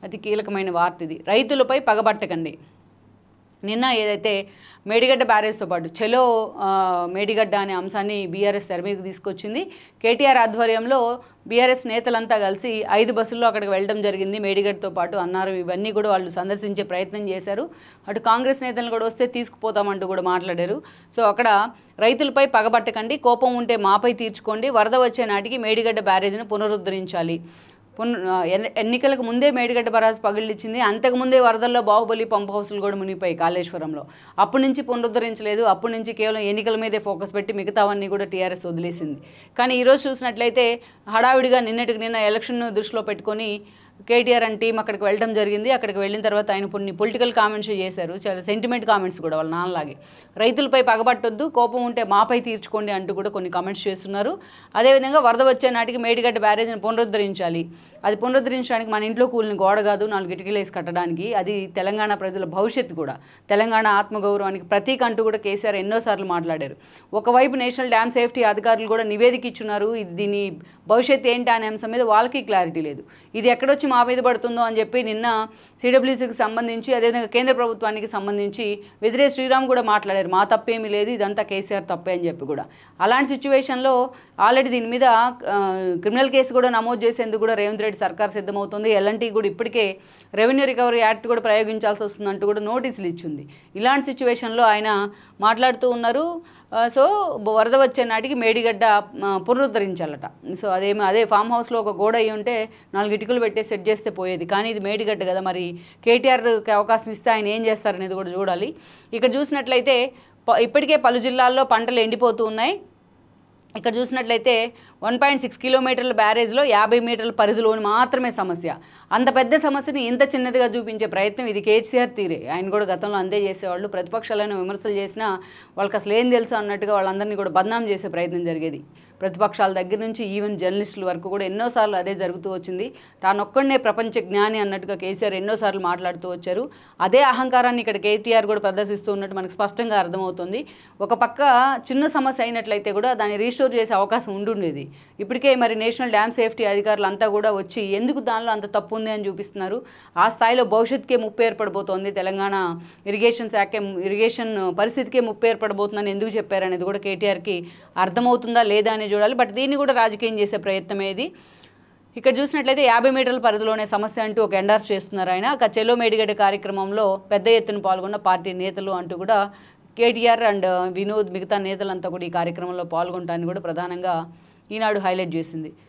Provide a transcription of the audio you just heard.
అతి కీలకమైన వార్త ఇది. రైతులపై పగబట్టకండి. నిన్న ఏదైతే మేడిగడ్డ బ్యారేజ్తో పాటు చెలో మేడిగడ్డ అనే అంశాన్ని బీఆర్ఎస్ తెర మీదకి తీసుకొచ్చింది. కేటీఆర్ ఆధ్వర్యంలో బీఆర్ఎస్ నేతలంతా కలిసి 5 బస్సుల్లో అక్కడికి వెళ్ళడం జరిగింది మేడిగడ్డతో పాటు అన్నారు. ఇవన్నీ కూడా వాళ్ళు సందర్శించే ప్రయత్నం చేశారు. అటు కాంగ్రెస్ నేతలు కూడా వస్తే తీసుకుపోతామంటూ కూడా మాట్లాడారు. సో అక్కడ రైతులపై పగబట్టకండి, కోపం ఉంటే మాపై తీర్చుకోండి, వరద వచ్చే నాటికి మేడిగడ్డ బ్యారేజ్ను పునరుద్ధరించాలి. ఎన్నికలకు ముందే మేడిగడ్డ బరాజ్ పగిలిచ్చింది. అంతకుముందే వరదల్లో బాహుబలి పంప్ హౌస్లు కూడా మునిగిపోయి కాళేశ్వరంలో. అప్పటి నుంచి పునరుద్ధరించలేదు. అప్పటి నుంచి కేవలం ఎన్నికల మీదే ఫోకస్ పెట్టి మిగతావన్నీ కూడా టీఆర్ఎస్ వదిలేసింది. కానీ ఈరోజు చూసినట్లయితే హడావిడిగా నిన్న ఎలక్షన్ను దృష్టిలో పెట్టుకొని కేటీఆర్ అండ్ టీం అక్కడికి వెళ్ళడం జరిగింది. అక్కడికి వెళ్ళిన తర్వాత ఆయన కొన్ని పొలిటికల్ కామెంట్స్ చేశారు, చాలా సెంటిమెంట్ కామెంట్స్ కూడా వాళ్ళ నాన్నలాగే. రైతులపై పగబట్టొద్దు, కోపం ఉంటే మాపై తీర్చుకోండి అంటూ కూడా కొన్ని కామెంట్స్ చేస్తున్నారు. అదేవిధంగా వరద వచ్చే నాటికి మేడిగడ్డ బ్యారేజ్ని పునరుద్ధరించాలి. అది పునరుద్ధరించడానికి మన ఇంట్లో కూలిన గోడ కాదు, 4 కిటికీలు వేసి కట్టడానికి. అది తెలంగాణ ప్రజల భవిష్యత్తు కూడా, తెలంగాణ ఆత్మగౌరవానికి ప్రతీక అంటూ కూడా కేసీఆర్ ఎన్నోసార్లు మాట్లాడారు. ఒకవైపు నేషనల్ డ్యామ్ సేఫ్టీ అధికారులు కూడా నివేదిక ఇచ్చున్నారు. దీని భవిష్యత్తు ఏంటి అనే అంశం మీద వాళ్ళకి క్లారిటీ లేదు. ఇది ఎక్కడొచ్చి మా మీద పడుతుందో అని చెప్పి నిన్న సిడబ్ల్యూసీకి సంబంధించి అదేవిధంగా కేంద్ర ప్రభుత్వానికి సంబంధించి వెదిరే శ్రీరామ్ కూడా మాట్లాడారు. మా తప్పేమీ లేదు, ఇదంతా కేసీఆర్ తప్పే అని చెప్పి కూడా. అలాంటి సిచ్యువేషన్లో ఆల్రెడీ దీని మీద క్రిమినల్ కేసు కూడా నమోదు చేసేందుకు కూడా రేవంత్ రెడ్డి సర్కార్ సిద్ధమవుతుంది. ఎల్ఎన్టీ కూడా ఇప్పటికే రెవెన్యూ రికవరీ యాక్ట్ కూడా ప్రయోగించాల్సి వస్తుందంటూ కూడా నోటీసులు ఇచ్చింది. ఇలాంటి సిచ్యువేషన్లో ఆయన మాట్లాడుతూ ఉన్నారు. సో వరద వచ్చే నాటికి మేడిగడ్డ పునరుద్ధరించాలట. సో అదే ఫామ్ హౌస్లో ఒక గోడ అయ్యి ఉంటే 4 ఇటుకలు పెట్టే సెట్ చేస్తే పోయేది. కానీ ఇది మేడిగడ్డ కదా, మరి కేటీఆర్కి అవకాశం ఇస్తే ఆయన ఏం చేస్తారనేది కూడా చూడాలి. ఇక్కడ చూసినట్లయితే ఇప్పటికే పలు జిల్లాల్లో పంటలు ఎండిపోతూ ఉన్నాయి. ఇక్కడ చూసినట్లయితే 1.6 కిలోమీటర్ల బ్యారేజ్లో 50 మీటర్ల పరిధిలోని మాత్రమే సమస్య. అంత పెద్ద సమస్యని ఇంత చిన్నదిగా చూపించే ప్రయత్నం ఇది కేసీఆర్ తీరే. ఆయన కూడా గతంలో అందే చేసేవాళ్ళు. ప్రతిపక్షాలను విమర్శలు చేసినా వాళ్ళకి అసలు ఏం తెలుసు అన్నట్టుగా వాళ్ళందరినీ కూడా బద్నాం చేసే ప్రయత్నం జరిగేది. ప్రతిపక్షాల దగ్గర నుంచి ఈవెన్ జర్నలిస్టుల వరకు కూడా ఎన్నోసార్లు అదే జరుగుతూ వచ్చింది. తానొక్కడనే ప్రపంచ జ్ఞాని అన్నట్టుగా కేసీఆర్ ఎన్నోసార్లు మాట్లాడుతూ వచ్చారు. అదే అహంకారాన్ని ఇక్కడ కేటీఆర్ కూడా ప్రదర్శిస్తూ ఉన్నట్టు మనకు స్పష్టంగా అర్థమవుతుంది. ఒక పక్క చిన్న సమస్య అయినట్లయితే కూడా దాన్ని రీస్టోర్ చేసే అవకాశం ఉండుండేది. ఇప్పటికే మరి నేషనల్ డ్యామ్ సేఫ్టీ అధికారులు అంతా కూడా వచ్చి ఎందుకు దానిలో అంత తప్పు ఉంది అని చూపిస్తున్నారు. ఆ స్థాయిలో భవిష్యత్తుకే ముప్పు ఏర్పడబోతోంది, తెలంగాణ ఇరిగేషన్ పరిస్థితికే ముప్పు ఏర్పడబోతుందని ఎందుకు చెప్పారనేది కూడా కేటీఆర్కి అర్థమవుతుందా లేదా అని చూడాలి. బట్ దీన్ని కూడా రాజకీయం చేసే ప్రయత్నమే ఇది. ఇక్కడ చూసినట్లయితే 50 మీటర్ల పరిధిలోనే సమస్య అంటూ ఒక ఎండార్స్ చేస్తున్నారు ఆయన. చెలో మేడిగడ్డ కార్యక్రమంలో పెద్ద ఎత్తున పాల్గొన్న పార్టీ నేతలు అంటూ కూడా కేటీఆర్ అండ్ వినోద్ మిగతా నేతలంతా కూడా ఈ కార్యక్రమంలో పాల్గొంటారని కూడా ప్రధానంగా ఈనాడు హైలైట్ చేసింది.